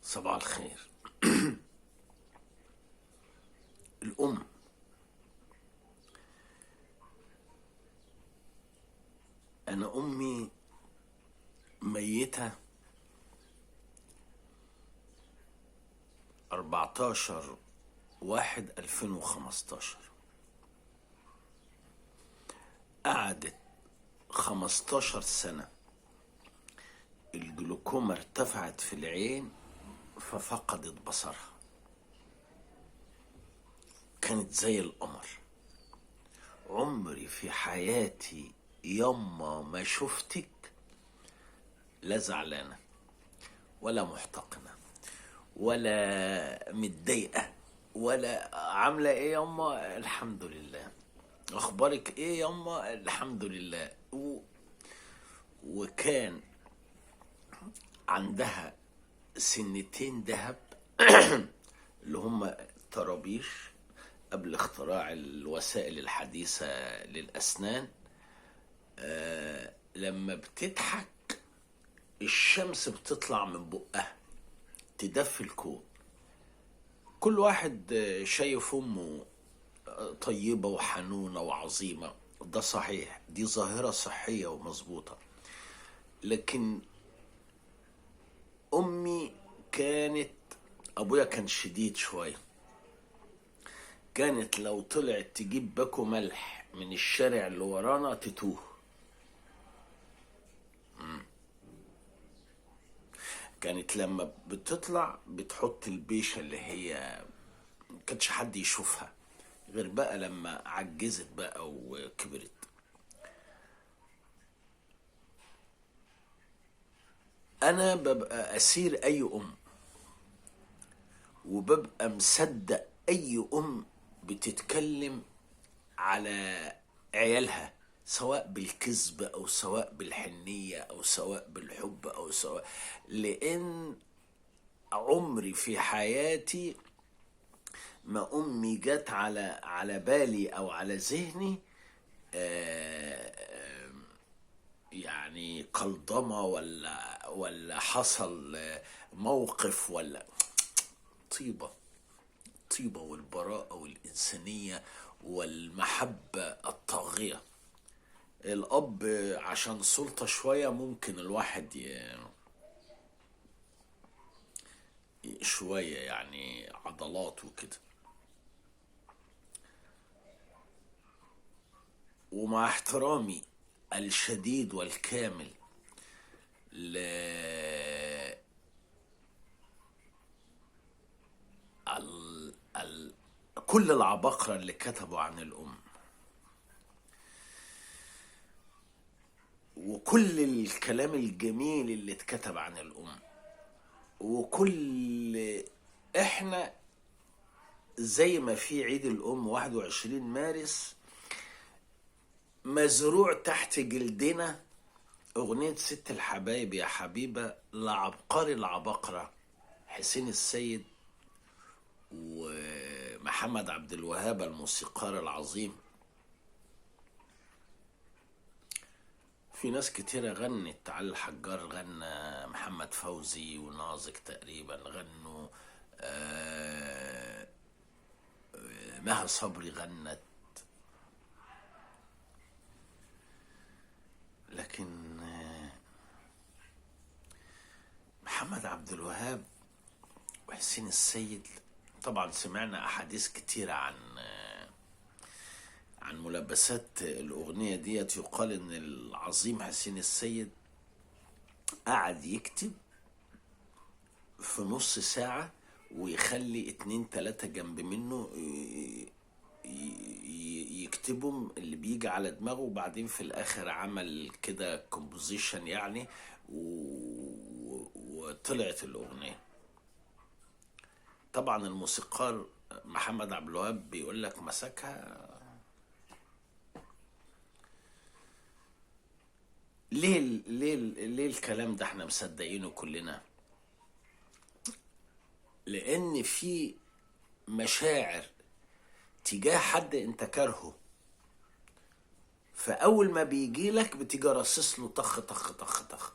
صباح الخير. الأم أنا أمي ميتة 14/1/2015. قعدت 15 سنة، الجلوكوما ارتفعت في العين ففقدت بصرها. كانت زي القمر. عمري في حياتي يما ما شفتك لا زعلانة ولا محتقنة ولا متضايقة ولا عاملة ايه يما، الحمد لله. اخبارك ايه يما، الحمد لله. وكان عندها سنتين ذهب اللي هم طرابيش قبل اختراع الوسائل الحديثة للأسنان. لما بتضحك الشمس بتطلع من بقها تدفي الكون. كل واحد شايف أمه طيبة وحنونة وعظيمة، ده صحيح، دي ظاهرة صحية ومظبوطة. لكن أمي كانت، أبويا كان شديد شوية. كانت لو طلعت تجيب باكو ملح من الشارع اللي ورانا تتوه. كانت لما بتطلع بتحط البيشة اللي هي مكانش حد يشوفها غير بقى لما عجزت بقى وكبرت. انا ببقى اسير اي ام، وببقى مصدق اي ام بتتكلم على عيالها، سواء بالكذب او سواء بالحنية او سواء بالحب او سواء، لان عمري في حياتي ما امي جت على بالي او على ذهني يعني قلضمة ولا حصل موقف ولا طيبة. طيبة والبراءة والإنسانية والمحبة الطاغية. الأب عشان سلطة شوية ممكن الواحد شوية يعني عضلات وكده. ومع احترامي الشديد والكامل ل كل العباقرة اللي كتبوا عن الأم، وكل الكلام الجميل اللي اتكتب عن الأم، وكل احنا زي ما في عيد الأم 21 مارس مزروع تحت جلدنا أغنية ست الحبايب يا حبيبة لعبقري العباقرة حسين السيد ومحمد عبد الوهاب الموسيقار العظيم. في ناس كتيرة غنت، علي الحجار غنى، محمد فوزي ونازك تقريبا غنوا، مها صبري غنت. لكن محمد عبد الوهاب وحسين السيد طبعا سمعنا أحاديث كتيرة عن ملابسات الأغنية ديت. يقال إن العظيم حسين السيد قعد يكتب في نص ساعة ويخلي 2 3 جنب منه يكتبهم اللي بيجي على دماغه، وبعدين في الآخر عمل كده كومبوزيشن يعني وطلعت الأغنية. طبعا الموسيقار محمد عبد الوهاب بيقول لك مسكها. ليه الكلام ده احنا مصدقينه كلنا؟ لان في مشاعر تجاه حد انت كارهه، فاول ما بيجي لك بتيجي رصص له طخ طخ طخ طخ.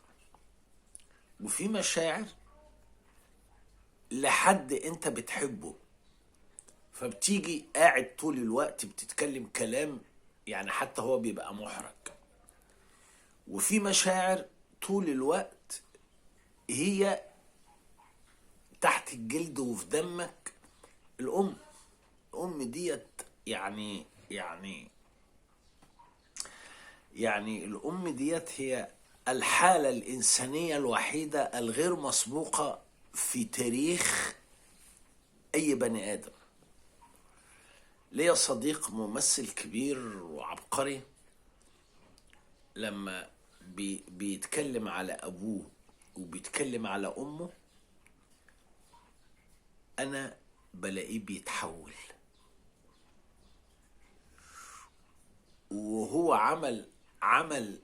وفي مشاعر لحد انت بتحبه، فبتيجي قاعد طول الوقت بتتكلم كلام يعني حتى هو بيبقى محرج. وفي مشاعر طول الوقت هي تحت الجلد وفي دمك. الأم ديت يعني الأم ديت هي الحالة الإنسانية الوحيدة الغير مسبوقة في تاريخ أي بني آدم. ليا صديق ممثل كبير وعبقري لما بيتكلم على أبوه وبيتكلم على أمه أنا بلاقيه بيتحول. وهو عمل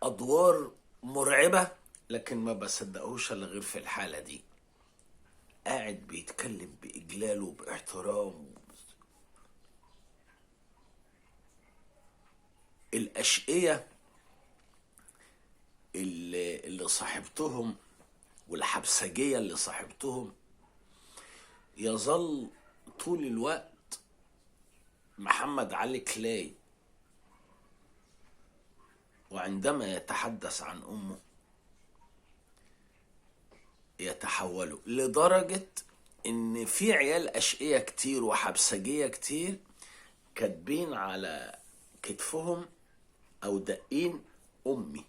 أدوار مرعبة، لكن ما بصدقهوش إلا غير في الحالة دي. قاعد بيتكلم بإجلال وباحترام. الأشقية اللي صاحبتهم والحبسجية اللي صاحبتهم يظل طول الوقت محمد علي كلاي، وعندما يتحدث عن أمه يتحولوا، لدرجة إن في عيال أشقية كتير وحبسجية كتير كاتبين على كتفهم أو دقين أمي.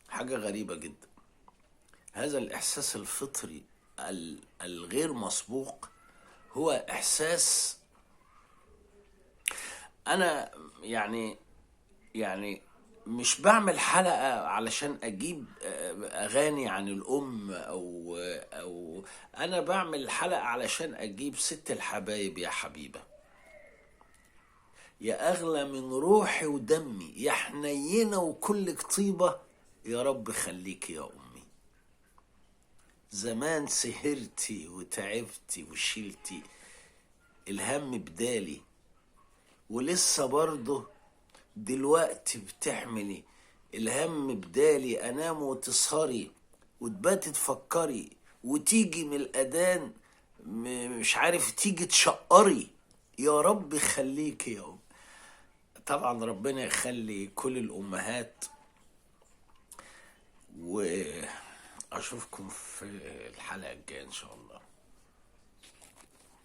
حاجة غريبة جدا. هذا الإحساس الفطري الغير مسبوق هو إحساس أنا يعني مش بعمل حلقة علشان أجيب أغاني عن الأم أو أنا بعمل حلقة علشان أجيب ست الحبايب يا حبيبة، يا أغلى من روحي ودمي، يا حنينة وكلك طيبة، يا رب خليك يا أمي. زمان سهرتي وتعبتي وشيلتي الهم بدالي، ولسه برضه دلوقتي بتحملي الهم بدالي. أنام وتسهري وتباتي تفكري وتيجي من الأذان مش عارف تيجي تشقري، يا رب خليك يا أم. طبعا ربنا يخلي كل الأمهات، وأشوفكم في الحلقة الجاية إن شاء الله.